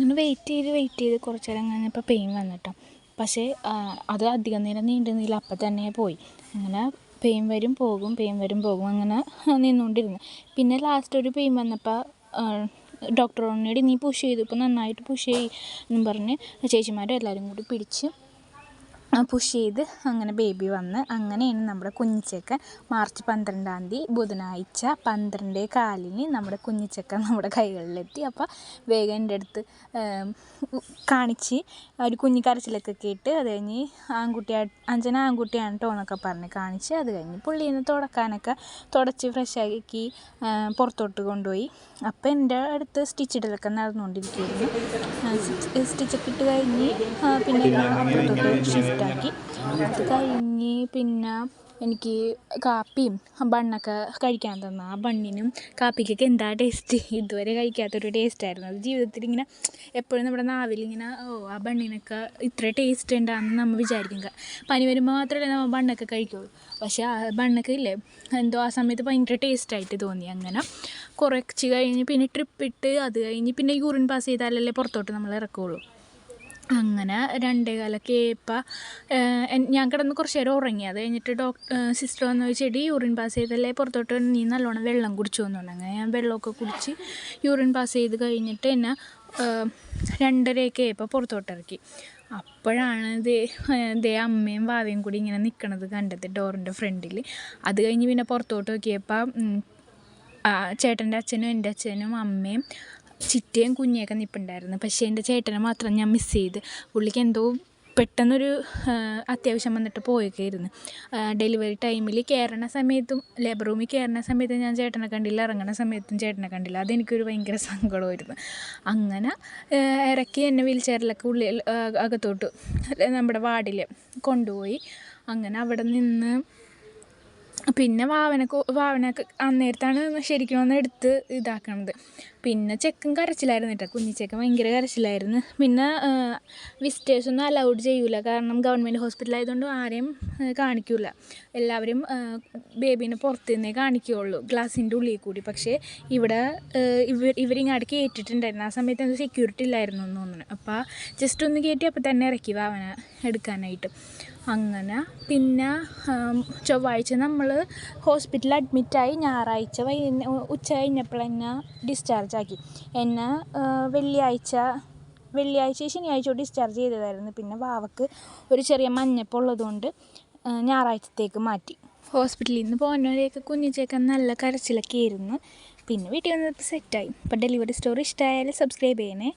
അങ്ങനെ വെയിറ്റ് ചെയ്ത് കുറച്ച് നേരം കഴിഞ്ഞപ്പോൾ പെയിൻ വന്നിട്ടോ. പക്ഷേ അത് അധികം നേരം നീണ്ടുന്നില്ല, അപ്പം തന്നെ പോയി. അങ്ങനെ പെയിൻ വരും പോകും അങ്ങനെ നിന്നുകൊണ്ടിരുന്നു. പിന്നെ ലാസ്റ്റ് ഒരു പെയിൻ വന്നപ്പോൾ ഡോക്ടർ പറഞ്ഞോട് നീ പുഷ് ചെയ്തു, ഇപ്പോൾ നന്നായിട്ട് പുഷ് എന്നും പറഞ്ഞ് ചേച്ചിമാരും എല്ലാവരും കൂടി പിടിച്ച് പുഷ് ചെയ്ത് അങ്ങനെ ബേബി വന്ന്. അങ്ങനെയാണ് നമ്മുടെ കുഞ്ഞിച്ചക്കൻ മാർച്ച് 12 ബുധനാഴ്ച 12:15 നമ്മുടെ കുഞ്ഞിച്ചക്കൻ നമ്മുടെ കൈകളിലെത്തി. അപ്പോൾ വേഗം എൻ്റെ അടുത്ത് കാണിച്ച് ഒരു കുഞ്ഞി കരച്ചിലൊക്കെ കേട്ട് അത് കഴിഞ്ഞ് അഞ്ചന ആൺകുട്ടിയാണ് കേട്ടോ എന്നൊക്കെ പറഞ്ഞ് കാണിച്ച് അത് കഴിഞ്ഞ് പുള്ളീനെ തുടച്ച് ഫ്രഷാക്കി പുറത്തോട്ട് കൊണ്ടുപോയി. അപ്പോൾ എൻ്റെ അടുത്ത് സ്റ്റിച്ചിടലൊക്കെ നടന്നുകൊണ്ടിരിക്കുകയായിരുന്നു. സ്റ്റിച്ചൊക്കെ ഇട്ട് കഴിഞ്ഞ് പിന്നെ അപ്പുറത്തോട്ട് ഷിഫ്റ്റാക്കി. അത് കഴിഞ്ഞ് പിന്നെ എനിക്ക് കാപ്പിയും ബണ്ണൊക്കെ കഴിക്കാൻ തന്നു. ആ ബണ്ണിനും കാപ്പിക്കൊക്കെ എന്താ ടേസ്റ്റ്, ഇതുവരെ കഴിക്കാത്തൊരു ടേസ്റ്റായിരുന്നു അത്. ജീവിതത്തിൽ ഇങ്ങനെ എപ്പോഴും നമ്മുടെ നാവിലിങ്ങനെ ആ ബണ്ണിനൊക്കെ ഇത്ര ടേസ്റ്റ് ഉണ്ടാകുമെന്ന് നമ്മൾ വിചാരിക്കും. പനി വരുമ്പോൾ മാത്രമല്ലേ നമ്മൾ ബണ്ണൊക്കെ കഴിക്കുള്ളൂ. പക്ഷേ ആ ബണ്ണൊക്കെ ഇല്ലേ എന്തോ ആ സമയത്ത് ഭയങ്കര ടേസ്റ്റായിട്ട് തോന്നി. അങ്ങനെ കുറച്ച് കഴിഞ്ഞ് പിന്നെ ട്രിപ്പിട്ട് അത് കഴിഞ്ഞ് പിന്നെ യൂറിൻ പാസ് ചെയ്താലല്ലേ പുറത്തോട്ട് നമ്മൾ ഇറക്കുകയുള്ളൂ. അങ്ങനെ 2:15 ആയപ്പോൾ ഞാൻ കിടന്ന് കുറച്ച് നേരം ഉറങ്ങി. അത് കഴിഞ്ഞിട്ട് സിസ്റ്റർ വന്ന് ചോദിച്ചിട്ട് യൂറിൻ പാസ് ചെയ്തല്ലേ പുറത്തോട്ട് നീ നല്ലോണം വെള്ളം കുടിച്ചു എന്നുണ്ട്. അങ്ങനെ ഞാൻ വെള്ളമൊക്കെ കുടിച്ച് യൂറിൻ പാസ് ചെയ്ത് കഴിഞ്ഞിട്ട് എന്നെ 2:30 ആയപ്പോൾ പുറത്തോട്ട് ഇറക്കി. അപ്പോഴാണ് ദേ അമ്മയും വാവയും കൂടി ഇങ്ങനെ നിൽക്കണത് കണ്ടത് ഡോറിൻ്റെ ഫ്രണ്ടിൽ. അത് കഴിഞ്ഞ് പിന്നെ പുറത്തോട്ട് നോക്കിയപ്പോൾ ചേട്ടൻ്റെ അച്ഛനും എൻ്റെ അച്ഛനും അമ്മയും ചിറ്റയും കുഞ്ഞിയൊക്കെ നിൽപ്പുണ്ടായിരുന്നു. പക്ഷേ എൻ്റെ ചേട്ടനെ മാത്രം ഞാൻ മിസ് ചെയ്ത്. പുള്ളിക്ക് എന്തോ പെട്ടെന്നൊരു അത്യാവശ്യം വന്നിട്ട് പോയൊക്കെയായിരുന്നു. ഡെലിവറി ടൈമിൽ കയറണ സമയത്തും ലേബർ റൂമിൽ കയറുന്ന സമയത്തും ഞാൻ ചേട്ടനെ കണ്ടില്ല, ഇറങ്ങുന്ന സമയത്തും ചേട്ടനെ കണ്ടില്ല. അതെനിക്കൊരു ഭയങ്കര സങ്കടമായിരുന്നു. അങ്ങനെ ഇറക്കി എന്നെ വീൽ ചെയറിലൊക്കെ അകത്തോട്ട് നമ്മുടെ വാർഡിൽ കൊണ്ടുപോയി. അങ്ങനെ അവിടെ നിന്ന് പിന്നെ വാവനൊക്കെ അന്നേരത്താണ് ശരിക്കും ഒന്ന് എടുത്ത് ഇതാക്കണത്. പിന്നെ ചെക്കൻ കരച്ചിലായിരുന്നു കേട്ടോ, കുഞ്ഞിച്ചക്കൻ ഭയങ്കര കരച്ചിലായിരുന്നു. പിന്നെ വിസിറ്റേഴ്സൊന്നും അലൗഡ് ചെയ്യൂല, കാരണം ഗവൺമെൻറ് ഹോസ്പിറ്റലായതുകൊണ്ട് ആരെയും കാണിക്കില്ല. എല്ലാവരും ബേബീനെ പുറത്തു നിന്നേ കാണിക്കുകയുള്ളൂ, ഗ്ലാസിൻ്റെ ഉള്ളിൽ കൂടി. പക്ഷേ ഇവിടെ ഇവരിങ്ങോട്ട് കയറ്റിട്ടുണ്ടായിരുന്നു. ആ സമയത്ത് അത് സെക്യൂരിറ്റി ഇല്ലായിരുന്നു എന്ന് തോന്നുന്നു. അപ്പോൾ ജസ്റ്റ് ഒന്ന് കയറ്റി അപ്പോൾ തന്നെ ഇറക്കി വാവനെ എടുക്കാനായിട്ട്. അങ്ങനെ പിന്നെ ചൊവ്വാഴ്ച നമ്മൾ ഹോസ്പിറ്റലിൽ അഡ്മിറ്റായി. ഞായറാഴ്ച ഉച്ച കഴിഞ്ഞപ്പോൾ എന്നെ ഡിസ്ചാർജ് ആക്കി. എന്നെ വെള്ളിയാഴ്ച ശനിയാഴ്ച ഡിസ്ചാർജ് ചെയ്തതായിരുന്നു. പിന്നെ വാവക്ക് ഒരു ചെറിയ മഞ്ഞപ്പ് ഉള്ളതുകൊണ്ട് ഞായറാഴ്ചത്തേക്ക് മാറ്റി. ഹോസ്പിറ്റലിൽ നിന്ന് പോകുന്നവരെയൊക്കെ കുഞ്ഞിച്ചേക്ക് നല്ല കരച്ചിലൊക്കെ ആയിരുന്നു. പിന്നെ വീട്ടിൽ വന്നപ്പോൾ സെറ്റായി. അപ്പോൾ ഡെലിവറി സ്റ്റോറി ഇഷ്ടമായാലും സബ്സ്ക്രൈബ് ചെയ്യണേ.